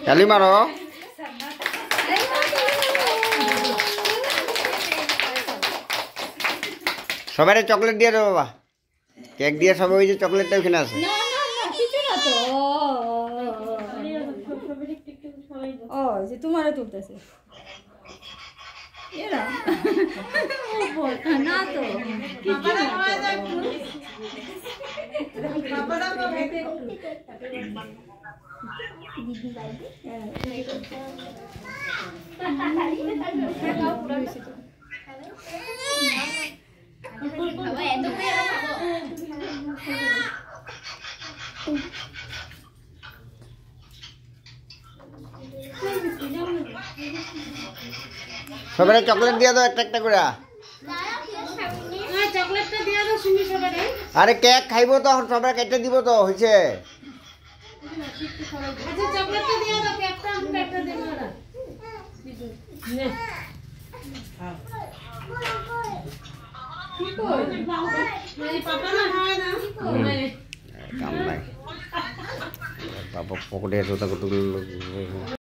তালি মারো সবাই চকলেট দিয়ে দেবো বাবা কেক দিয়ে সবাই ওই যে চকলেটটা ওখানে আছে ও যে তোমারও তুলতেছে এরা না তো সবাই চকলেট দিয়ে দাও একটা একটা করে আরে কেক খাইব তো সবাই কেটে দিব তো হয়েছে কাম নাই পকেটে আছে